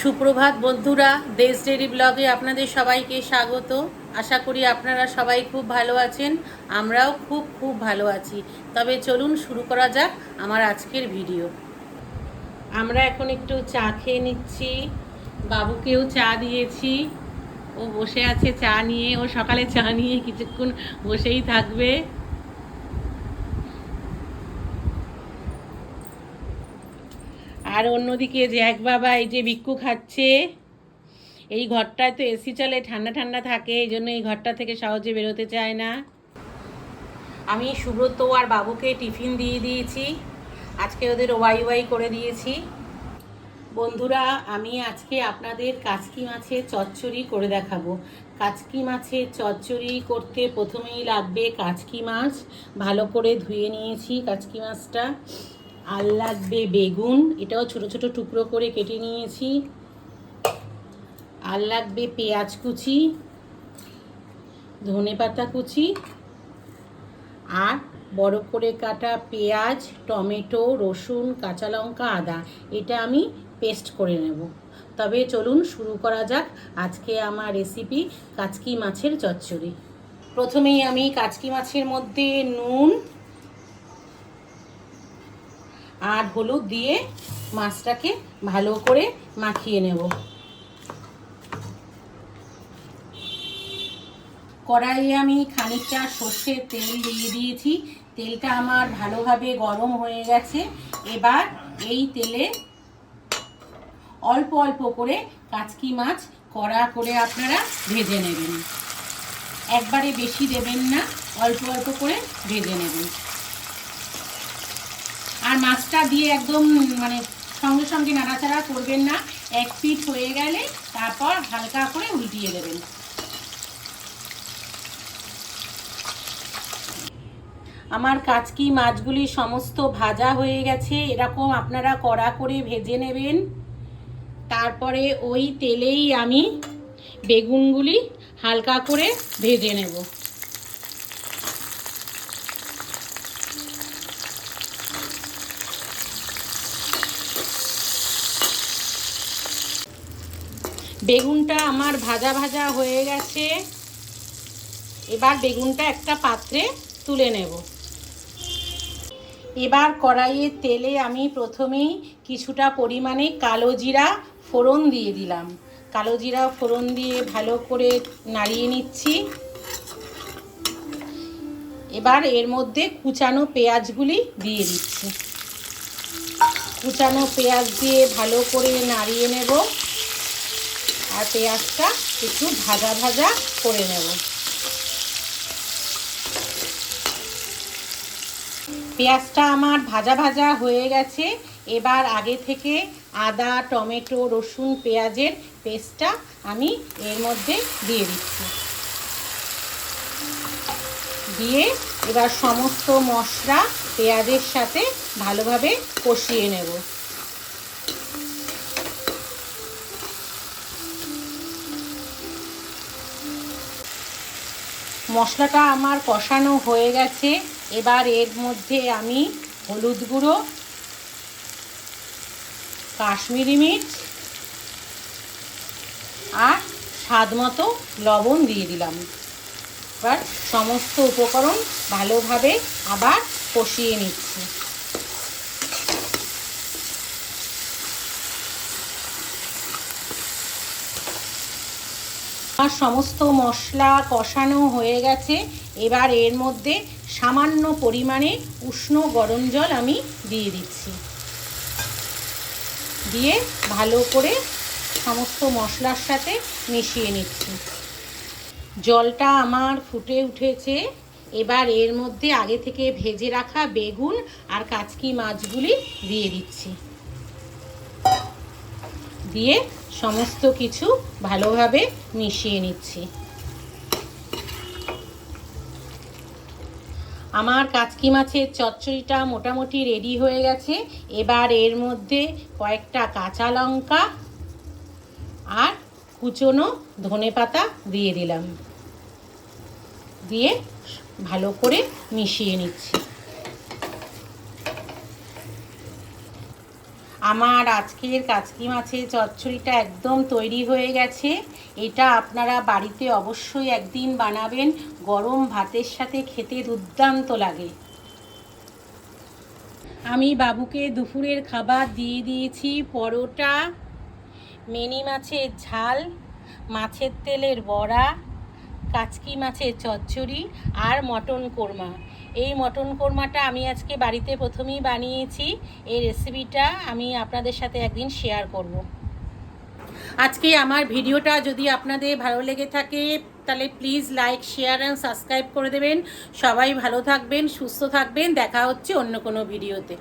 সুপ্রভাত বন্ধুরা, দেশ ডেইরি ব্লগে আপনাদের সবাইকে স্বাগত। আশা করি আপনারা সবাই খুব ভালো আছেন। আমরাও খুব খুব ভালো আছি। তবে চলুন শুরু করা যাক আমার আজকের ভিডিও। আমরা এখন একটু চা খেয়ে নিচ্ছি। বাবুকেও চা দিয়েছি, ও বসে আছে চা নিয়ে। ও সকালে চা নিয়ে কিছুক্ষণ বসেই থাকবে। আর অন্যদিকে জ্যাক বাবা এই যে ভিক্ষু খাচ্ছে। এই ঘরটায় তো এসি চলে, ঠান্ডা ঠান্ডা থাকে, এই জন্য এই ঘরটা থেকে সহজে বেরোতে চায় না। আমি সুব্রত আর বাবুকে টিফিন দিয়ে দিয়েছি। আজকে ওদের ওয়াই ওয়াই করে দিয়েছি। বন্ধুরা, আমি আজকে আপনাদের কাচকি মাছের চচ্চড়ি করে দেখাবো। কাচকি মাছের চচ্চড়ি করতে প্রথমেই লাগবে কাচকি মাছ। ভালো করে ধুয়ে নিয়েছি কাচকি মাছটা। আর লাগবে বেগুন, এটাও ছোট ছোট টুকরো করে কেটে নিয়েছি। আর লাগবে পেঁয়াজ কুচি, ধনেপাতা কুচি, আর বড় করে কাটা পেঁয়াজ, টমেটো, রসুন, কাঁচা লঙ্কা, আদা। এটা আমি পেস্ট করে নেব। তবে চলুন শুরু করা যাক আজকে আমার রেসিপি কাচকি মাছের চচ্চড়ি। প্রথমেই আমি কাচকি মাছের মধ্যে নুন আর হলুদ দিয়ে মাছটাকে ভালো করে মাখিয়ে নেব। কড়াইয়ে আমি খানিকটা সর্ষের তেল দিয়ে দিয়েছি। তেলটা আমার ভালোভাবে গরম হয়ে গেছে। এবার এই তেলে অল্প অল্প করে কাচকি মাছ কড়া করে আপনারা ভেজে নেবেন। একবারে বেশি দেবেন না, অল্প অল্প করে ভেজে নেবেন। আর মাছটা দিয়ে একদম সঙ্গে সঙ্গে নাড়াচাড়া করবেন না। এক পিঠ হয়ে গেলে তারপর হালকা করে উল্টিয়ে দেবেন। আমার কাচকি মাছগুলি সমস্ত ভাজা হয়ে গেছে। এরকম আপনারা কড়া করে ভেজে নেবেন। তারপরে ওই তেলেই আমি বেগুনগুলি হালকা করে ভেজে নেব। বেগুনটা আমার ভাজা ভাজা হয়ে গেছে। এবার বেগুনটা একটা পাত্রে তুলে নেব। এবার কড়াইয়ের তেলে আমি প্রথমেই কিছুটা পরিমাণে কালো জিরা ফোড়ন দিয়ে দিলাম। কালো জিরা ফোড়ন দিয়ে ভালো করে নাড়িয়ে নিচ্ছি। এবার এর মধ্যে কুচানো পেঁয়াজগুলি দিয়ে দিচ্ছি। কুচানো পেঁয়াজ দিয়ে ভালো করে নাড়িয়ে নেব। আর পেঁয়াজটা একটু ভাজা ভাজা করে নেব। পেঁয়াজটা আমার ভাজা ভাজা হয়ে গেছে। এবার আগে থেকে আদা, টমেটো, রসুন, পেঁয়াজের পেস্টটা আমি এর মধ্যে দিয়ে দিচ্ছি। দিয়ে এবার সমস্ত মশলা পেঁয়াজের সাথে ভালোভাবে কষিয়ে নেব। মশলাটা আমার কষানো হয়ে গেছে। এবার এর মধ্যে আমি হলুদ গুঁড়ো, কাশ্মীরি মির্চ আর স্বাদ মতো লবণ দিয়ে দিলাম। এবার সমস্ত উপকরণ ভালোভাবে আবার কষিয়ে নিচ্ছি। আমার সমস্ত মশলা কষানো হয়ে গেছে। এবার এর মধ্যে সামান্য পরিমাণে উষ্ণ গরম জল আমি দিয়ে দিচ্ছি। দিয়ে ভালো করে সমস্ত মশলার সাথে মিশিয়ে নিচ্ছি। জলটা আমার ফুটে উঠেছে। এবার এর মধ্যে আগে থেকে ভেজে রাখা বেগুন আর কাচকি মাছগুলি দিয়ে দিচ্ছি। দিয়ে সমস্ত কিছু ভালোভাবে মিশিয়ে নিচ্ছি। আমার কাচকি মাছের চচ্চড়িটা মোটামুটি রেডি হয়ে গেছে। এবার এর মধ্যে কয়েকটা কাঁচা লঙ্কা আর কুচনো ধনেপাতা দিয়ে দিলাম। দিয়ে ভালো করে মিশিয়ে নিচ্ছি। আমার আজকের কাচকি মাছের চচ্চড়িটা একদম তৈরি হয়ে গেছে। এটা আপনারা বাড়িতে অবশ্যই একদিন বানাবেন, গরম ভাতের সাথে খেতে দুর্দান্ত লাগে। আমি বাবুকে দুপুরের খাবার দিয়ে দিয়েছি পরোটা, মিনি মাছের ঝাল, মাছের তেলের বড়া, কাচকি মাছের চচ্চড়ি আর মটন কোরমা। এই মটন কোরমাটা আমি আজকে বাড়িতে প্রথমেই বানিয়েছি। এই রেসিপিটা আমি আপনাদের সাথে একদিন শেয়ার করব। আজকে আমার ভিডিওটা যদি আপনাদের ভালো লেগে থাকে তাহলে please like, share and subscribe করে দেবেন। সবাই ভালো থাকবেন, সুস্থ থাকবেন। দেখা হচ্ছে অন্য কোনো ভিডিওতে।